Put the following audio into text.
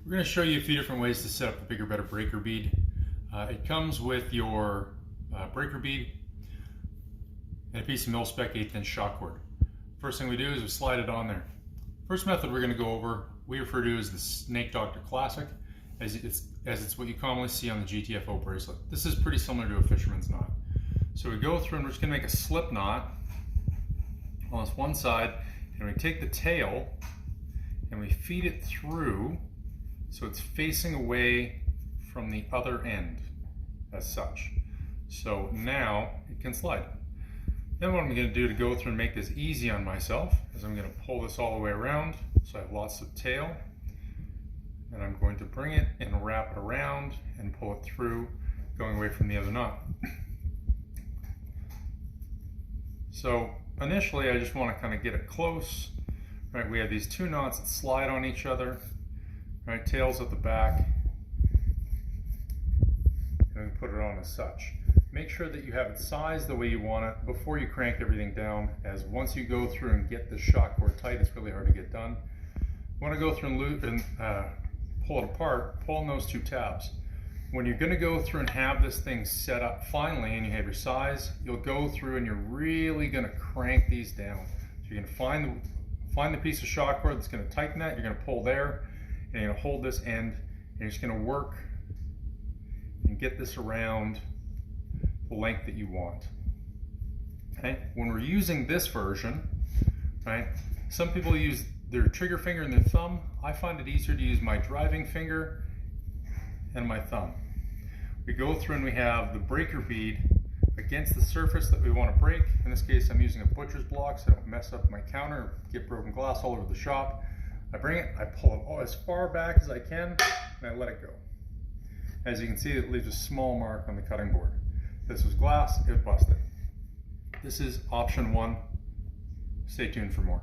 We're going to show you a few different ways to set up the Bigger Better Breaker Bead. It comes with your breaker bead and a piece of Milspec 1/8" Shockcord. First thing we do is we slide it on there. First method we're going to go over, we refer to as the SnakeDr Classic, as it's what you commonly see on the GTFO bracelet. This is pretty similar to a fisherman's knot. So we go through and we're just going to make a slip knot on this one side, and we take the tail and we feed it through so it's facing away from the other end as such. So now it can slide. Then what I'm going to do to go through and make this easy on myself is I'm going to pull this all the way around so I have lots of tail, and I'm going to bring it and wrap it around and pull it through, going away from the other knot. So initially I just want to kind of get it close. Right, we have these two knots that slide on each other. Right, tails at the back, and we put it on as such. Make sure that you have it sized the way you want it before you crank everything down, as once you go through and get the Shockcord tight, it's really hard to get done. You want to go through and loop and pull it apart, pull on those two tabs. When you're going to go through and have this thing set up finally and you have your size, you'll go through and you're really going to crank these down. So you're going to find the piece of Shockcord that's going to tighten that, you're going to pull there, and you're going to hold this end, and you're just going to work and get this around the length that you want. Okay? When we're using this version, right, some people use their trigger finger and their thumb. I find it easier to use my driving finger and my thumb. We go through and we have the breaker bead against the surface that we want to break. In this case, I'm using a butcher's block so I don't mess up my counter or get broken glass all over the shop. I bring it, I pull it as far back as I can, and I let it go. As you can see, it leaves a small mark on the cutting board. If this was glass, it would bust it. This is option one. Stay tuned for more.